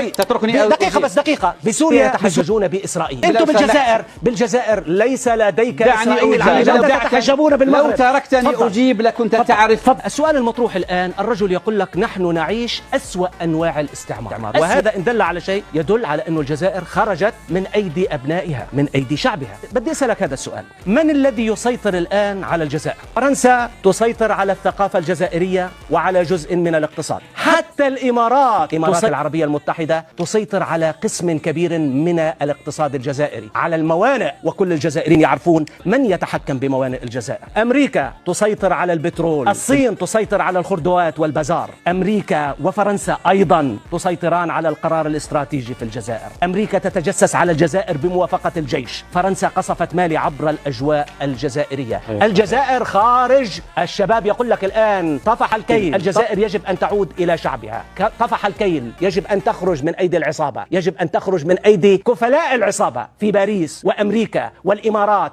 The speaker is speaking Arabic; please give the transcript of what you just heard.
شيء تتركني دقيقة بس دقيقة. بسوريا يتحججون بإسرائيل. أنتم بالجزائر ليس لديك إسرائيل على تتحجبون بالمغرب. لو تركتني أجيب لكنت تعرف. السؤال المطروح الآن، الرجل يقول لك نحن نعيش أسوأ أنواع الاستعمار، وهذا إن دل على شيء يدل على أن الجزائر خرجت من أيدي أبنائها، من أيدي شعبها. بدي أسألك هذا السؤال: من الذي يسيطر الآن على الجزائر؟ فرنسا تسيطر على الثقافة الجزائرية وعلى جزء من الاقتصاد. حتى الإمارات العربية المتحدة تسيطر على قسم كبير من الاقتصاد الجزائري، على الموانئ، وكل الجزائريين يعرفون من يتحكم بموانئ الجزائر. أمريكا تسيطر على البترول، الصين تسيطر على الخردوات والبازار، أمريكا وفرنسا أيضا تسيطران على القرار الاستراتيجي في الجزائر. أمريكا تتجسس على الجزائر بموافقة الجيش، فرنسا قصفت مالي عبر الأجواء الجزائرية. الجزائر خارج. الشباب يقول لك الآن طفح الكيل، الجزائر يجب أن تعود إلى شعبها. طفح الكيل، يجب أن تخرج من أيدي العصابة، يجب أن تخرج من أيدي كفلاء العصابة في باريس وأمريكا والإمارات